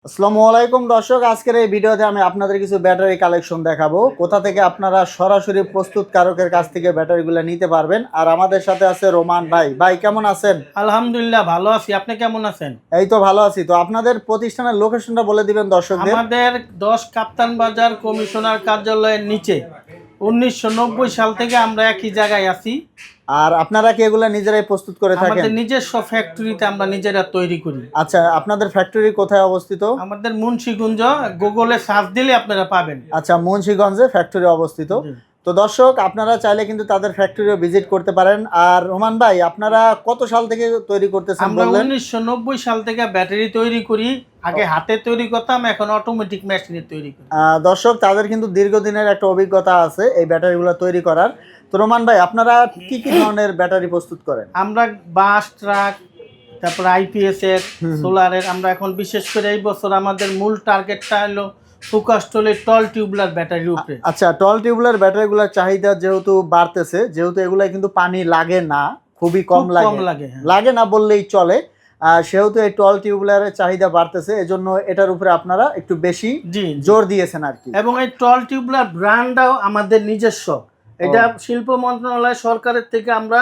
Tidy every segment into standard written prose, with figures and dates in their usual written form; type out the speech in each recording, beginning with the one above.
আসসালামু আলাইকুম দর্শক, আজকের এই ভিডিওতে আমি আপনাদের কিছু ব্যাটারি কালেকশন দেখাবো কোথা থেকে আপনারা সরাসরি প্রস্তুতকারকের কাছ থেকে ব্যাটারিগুলো নিতে পারবেন। আর আমাদের সাথে আছে রোমান ভাই। ভাই কেমন আছেন? আলহামদুলিল্লাহ ভালো আছি, আপনি কেমন আছেন? এই তো ভালো আছি। তো আপনাদের প্রতিষ্ঠানের লোকেশনটা বলে দিবেন দর্শকদের। আমাদের 10 কাপ্তান বাজার কমিশনার কার্যালয়ের নিচে 1990 সাল থেকে আমরা একই জায়গায় আছি। আর আপনারা কি এগুলা নিজেরাই প্রস্তুত করে থাকেন? আমাদের নিজস্ব ফ্যাক্টরিতে আমরা নিজেরা তৈরি করি। আচ্ছা, আপনাদের ফ্যাক্টরি কোথায় অবস্থিত? আমাদের মুন্সিগঞ্জ, গুগলে সার্চ দিলে আপনারা পাবেন। আচ্ছা, মুন্সিগঞ্জে ফ্যাক্টরি অবস্থিত। জি। তো দর্শক, আপনারা চাইলে কিন্তু তাদের ফ্যাক্টরিও ভিজিট করতে পারেন। আর রোমান ভাই, আপনারা কত সাল থেকে তৈরি করতেছেন আমরা বললেন? 1990 সাল থেকে ব্যাটারি তৈরি করি। আগে হাতে তৈরি করতাম, এখন অটোমেটিক মেশিনে তৈরি করি। দর্শক, তাদের কিন্তু দীর্ঘদিনের একটা অভিজ্ঞতা আছে এই ব্যাটারিগুলো তৈরি করার। তো রোমান ভাই, আপনারা কি কি ধরনের ব্যাটারি প্রস্তুত করেন? আমরা বাস, ট্রাক, তারপর আইপিএস এর, সোলারের। আমরা এখন বিশেষ করে এই বছর আমাদের মূল টার্গেটটা হলো ফোকাস টলে টল টিউবুলার ব্যাটারির উপরে। আচ্ছা, টল টিউবুলার ব্যাটারিগুলোর চাহিদা যেহেতু বাড়তেছে, যেহেতু এগুলা কিন্তু পানি লাগে না, খুবই কম লাগে, হ্যাঁ। লাগে না বললেই চলে, সেহেতু এই টল টিউবুলারের চাহিদা বাড়তেছে, এজন্য এটার উপরে আপনারা একটু বেশি জোর দিয়েছেন আর কি। এবং এই টল টিউবুলার ব্র্যান্ডটাও আমাদের নিজস্ব। এটা শিল্প মন্ত্রণালয় সরকারের থেকে আমরা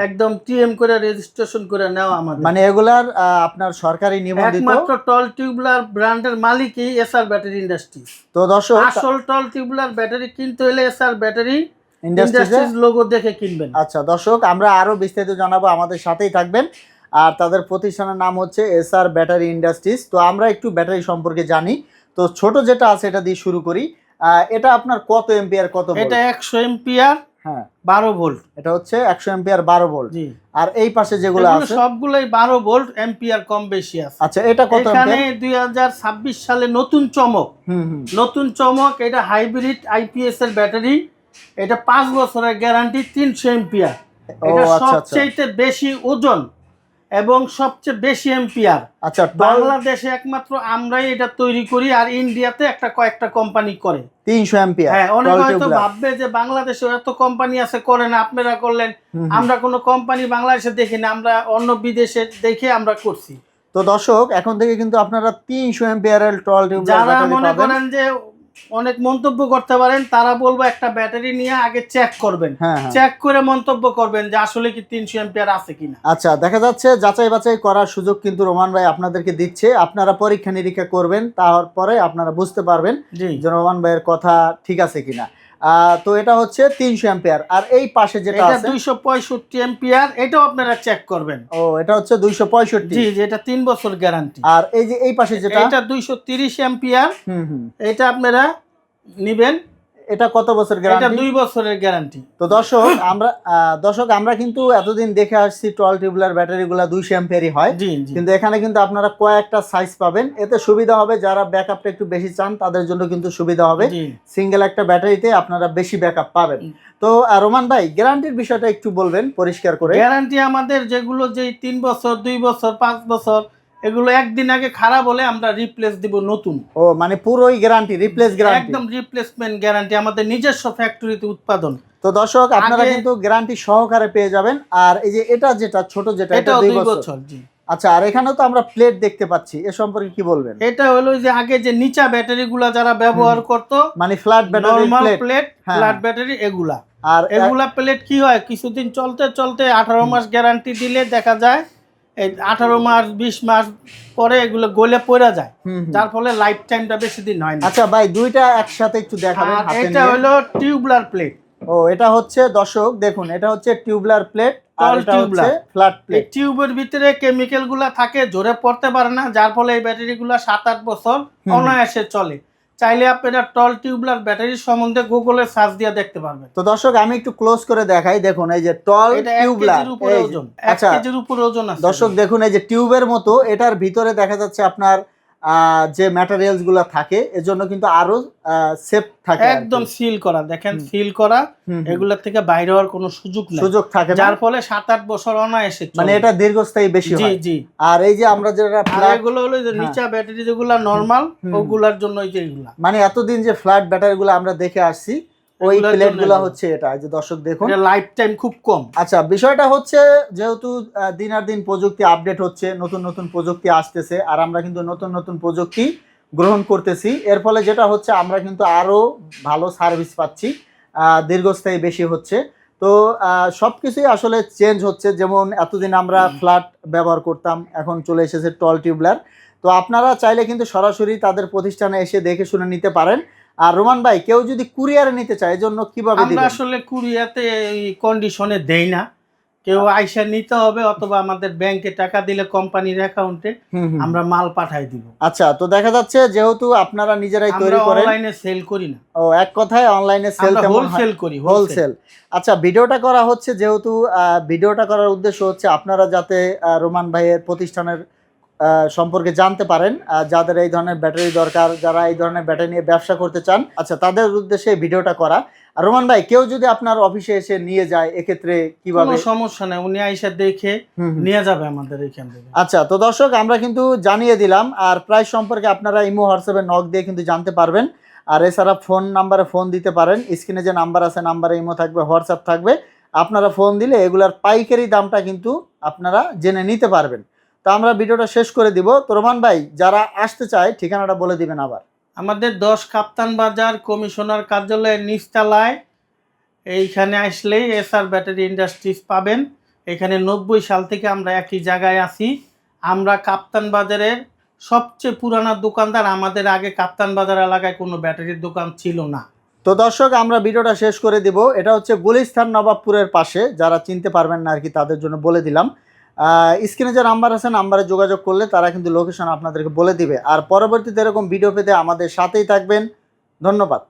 একদম টিএম করে রেজিস্ট্রেশন করে নেওয়া আমাদের। মানে এগুলার আপনার সরকারি নিবন্ধিত। একমাত্র টল টিউবুলার ব্র্যান্ডের মালিকই এসআর ব্যাটারি ইন্ডাস্ট্রিজ। তো দর্শক, আসল টল টিউবুলার ব্যাটারি কিনতে হলে এসআর ব্যাটারি ইন্ডাস্ট্রিজ লোগো দেখে কিনবেন। আচ্ছা দর্শক, আমরা আরো বিস্তারিত জানাবো, আমাদের সাথেই থাকবেন। আর তাদের প্রতিষ্ঠানের নাম হচ্ছে এসআর ব্যাটারি ইন্ডাস্ট্রিজ। তো আমরা একটু ব্যাটারি সম্পর্কে জানি। তো ছোট যেটা আছে এটা দিয়ে শুরু করি। এটা আপনার কত এম্পিয়ার, কত ভোল্ট? এটা 100 এম্পিয়ার, হ্যাঁ 12 ভোল্ট। এটা হচ্ছে 100 এম্পিয়ার 12 ভোল্ট। জি। আর এই পাশে যেগুলো আছে সবগুলাই 12 ভোল্ট, এম্পিয়ার কম বেশি আছে। আচ্ছা, এটা কত এখানে এম্পিয়ার? 2026 সালে নতুন চমক। নতুন চমক, এটা হাইব্রিড আইপিএস এর ব্যাটারি। এটা 5 বছরের গ্যারান্টি, 300 এম্পিয়ার। এটা সবচেয়ে বেশি ওজন এবং সবচেয়ে বেশি এম্পিয়ার। আচ্ছা, বাংলাদেশে একমাত্র আমরাই এটা তৈরি করি, আর ইন্ডিয়াতে কয়েকটা কোম্পানি করে 300 এম্পিয়ার। হ্যাঁ, অনেকে হয়তো ভাববে যে বাংলাদেশে এত কোম্পানি আছে, করে না, আপনারা করলেন। আমরা কোনো কোম্পানি বাংলাদেশে দেখি না, আমরা অন্য বিদেশে দেখে আমরা করছি। তো দর্শক, এখন থেকে কিন্তু আপনারা 300 এম্পিয়ারের টল টিউবুলার যারা ব্যাটারি মনে পাবেন। করেন যে অনেক মন্তব্য করতে পারেন, তারা বলবো একটা ব্যাটারি নিয়ে আগে চেক করবেন। চেক করে মন্তব্য করবেন যে আসলে কি 300 এম্পিয়ার আছে কিনা। আচ্ছা, দেখা যাচ্ছে যাচাই বাছাই করার সুযোগ কিন্তু রোমান ভাই আপনাদেরকে দিচ্ছে। আপনারা পরীক্ষা নিরীক্ষা করবেন, তারপরে আপনারা বুঝতে পারবেন যে রোমান ভাইয়ের কথা ঠিক আছে কিনা। তো এটা হচ্ছে 300 এম্পিয়ার। আর এই পাশে যেটা আছে 265 এম্পিয়ার, এটাও আপনারা চেক করবেন। ও, এটা হচ্ছে 265। জি, এটা 3 বছর গ্যারান্টি। আর এই যে এই পাশে যেটা, এটা 230 এম্পিয়ার। এটা আপনারা নেবেন। এটা কত বছর গ্যারান্টি? এটা 2 বছরের গ্যারান্টি। তো দর্শক, আমরা কিন্তু এতদিন দেখে আসছি টল টিউবুলার ব্যাটারিগুলো 200 এম্পিয়ারই হয়। কিন্তু এখানে কিন্তু আপনারা কয়েকটা সাইজ পাবেন। এতে সুবিধা হবে, যারা ব্যাকআপটা একটু বেশি চান তাদের জন্য কিন্তু সুবিধা হবে। সিঙ্গেল একটা ব্যাটারিতে আপনারা বেশি ব্যাকআপ পাবেন। তো রোমান ভাই, গ্যারান্টির বিষয়টা একটু বলবেন পরিষ্কার করে। গ্যারান্টি আমাদের যেগুলো, যে 3 বছর, 2 বছর, 5 বছর, এগুলো একদিন আগে খারাপ হলে আমরা রিপ্লেস দিব নতুন। ও, মানে পুরোই গ্যারান্টি, রিপ্লেস গ্যারান্টি, একদম রিপ্লেসমেন্ট গ্যারান্টি, আমাদের নিজস্ব ফ্যাক্টরিতে উৎপাদন। তো দর্শক, আপনারা কিন্তু গ্যারান্টি সহকারে পেয়ে যাবেন। আর এই যে এটা যেটা ছোট যেটা, এটা 2 বছর। জি। আচ্ছা, আর এখানেও তো আমরা প্লেট দেখতে পাচ্ছি, এ সম্পর্কে কি বলবেন? এটা হলো যে আগে যে নিচা ব্যাটারিগুলো যারা ব্যবহার করত, মানে flat battery, normal plate, flat battery, এগুলা। আর এগুলা প্লেট কি হয়, কিছুদিন চলতে চলতে 18 মাস গ্যারান্টি দিলে দেখা যায় এই 18 মাস 20 মাস পরে এগুলো গলে পড়ে যায়, যার ফলে লাইফ টাইমটা বেশি দিন হয় না। আচ্ছা ভাই, দুইটা একসাথে একটু দেখাবেন হাতে নিয়ে। এটা হলো টিউবুলার প্লেট। ও, এটা হচ্ছে দর্শক দেখুন, এটা হচ্ছে টিউবুলার প্লেট, আর এটা হচ্ছে ফ্ল্যাট প্লেট। এই টিউবের ভিতরে কেমিক্যাল গুলা থাকে, জোরে পড়তে পারে না, যার ফলে এই ব্যাটারি গুলা 7-8 বছর অনায়াসে চলে। চাইলে আপনারা টল টিউবুলার ব্যাটারি সম্বন্ধে গুগলে সার্চ দিয়ে দেখতে পারবেন। তো দর্শক, আমি একটু ক্লোজ করে দেখাই। দেখুন, এই যে টল টিউবুলার, আচ্ছা, 1 কেজির উপরে ওজন আছে। দর্শক দেখুন, এই যে টিউবের মতো, এটার ভিতরে দেখা যাচ্ছে আপনার যে ম্যাটেরিয়ালস গুলো থাকে, এজন্য কিন্তু আরো সেফ থাকে, একদম সিল করা। দেখেন, সিল করা, এগুলা থেকে বাইরে হওয়ার কোনো সুযোগ থাকে না, যার ফলে 7-8 বছর অনায়াসে চলে। মানে এটা দীর্ঘস্থায়ী বেশি হয়। জি জি। আর এই যে আমরা যেটা এগুলো হলো যে নিচা ব্যাটারি যেগুলা নরমাল, ওগুলার জন্য এই যে এগুলা। মানে এতদিন যে ফ্ল্যাট ব্যাটারিগুলো আমরা দেখে আসছি, ওই এগুলোর জন্য প্লেটগুলো এগুলো। হচ্ছে এটা, এই যে দর্শক দেখুন। এটা লাইফ টাইম খুব কম। আচ্ছা, বিষয়টা হচ্ছে যেহেতু দিন আর দিন প্রযুক্তি আপডেট হচ্ছে, নতুন নতুন প্রযুক্তি আসতেছে, আর আমরা কিন্তু নতুন নতুন প্রযুক্তি গ্রহণ করতেছি। এর ফলে যেটা হচ্ছে আমরা কিন্তু আরও ভালো সার্ভিস পাচ্ছি, দীর্ঘস্থায়ী বেশি হচ্ছে। তো সব কিছুই আসলে চেঞ্জ হচ্ছে। যেমন এতদিন আমরা ফ্ল্যাট ব্যবহার করতাম, এখন চলে এসেছে টল টিউবলার। তো আপনারা চাইলে কিন্তু সরাসরি তাদের প্রতিষ্ঠানে এসে দেখে শুনে নিতে পারেন। আর রোমান ভাই, কেউ যদি কুরিয়ারে নিতে চায় এর জন্য কিভাবে আমরা দিবেন? আসলে কুরিয়াতে এই কন্ডিশনে দেই না, কেউ আইসা নিতে হবে অথবা আমাদের ব্যাংকে টাকা দিলে কোম্পানির অ্যাকাউন্টে আমরা মাল পাঠাই দিব। আচ্ছা, তো দেখা যাচ্ছে যেহেতু আপনারা নিজেরাই তৈরি আমরা করেন, অনলাইনে সেল করি না। ও এক কথায় অনলাইনে সেল আমরা কেমন হয়? হোলসেল করি, হোলসেল। আচ্ছা, ভিডিওটা করা হচ্ছে যেহেতু ভিডিওটা করার উদ্দেশ্য হচ্ছে আপনারা যাতে রোমান ভাইয়ের প্রতিষ্ঠানের সম্পর্কে জানতে পারেন, যাদের এই ধরনের ব্যাটারি দরকার, যারা এই ধরনের ব্যাটারি নিয়ে ব্যবসা করতে চান, আচ্ছা তাদের উদ্দেশ্যে এই ভিডিওটা করা। আর রোমান ভাই, কেউ যদি আপনার অফিসে এসে নিয়ে যায় এক্ষেত্রে কিভাবে? কোনো সমস্যা নাই, উনি আইসা দেখে নিয়ে যাবে আমাদের এখান থেকে। আচ্ছা, তো দর্শক আমরা কিন্তু জানিয়ে দিলাম। আর প্রাইস সম্পর্কে আপনারা ইমো হোয়াটসঅ্যাপে নক দিয়ে কিন্তু জানতে পারবেন। আর এছাড়া ফোন নাম্বারে ফোন দিতে পারেন, স্ক্রিনে যে নাম্বার আছে নাম্বারে ইমো থাকবে, হোয়াটসঅ্যাপ থাকবে, আপনারা ফোন দিলে এগুলার পাইকারি দামটা কিন্তু আপনারা জেনে নিতে পারবেন। তো আমরা ভিডিওটা শেষ করে দিব। তো রোমান ভাই, যারা আসতে চায় ঠিকানাটা বলে দিবেন আবার। আমাদের 10 কাপ্তান বাজার কমিশনার কার্যালয়ের নিচতলায়, এইখানে আসলেই এসআর ব্যাটারি ইন্ডাস্ট্রিজ পাবেন। এখানে 90 সাল থেকে আমরা একই জায়গায় আছি। আমরা কাপ্তান বাজারের সবচেয়ে পুরানা দোকানদার। আমাদের আগে কাপ্তান বাজার এলাকায় কোনো ব্যাটারির দোকান ছিল না। তো দর্শক আমরা ভিডিওটা শেষ করে দিব। এটা হচ্ছে গুলিস্তান নবাবপুরের পাশে, যারা চিনতে পারবেন না আর কি তাদের জন্য বলে দিলাম। স্ক্রিনে যে নাম্বার আছে নাম্বারে যোগাযোগ করলে তারা কিন্তু লোকেশন আপনাদেরকে বলে দিবে। আর পরবর্তীতে এরকম ভিডিও পেতে আমাদের সাথেই থাকবেন। ধন্যবাদ।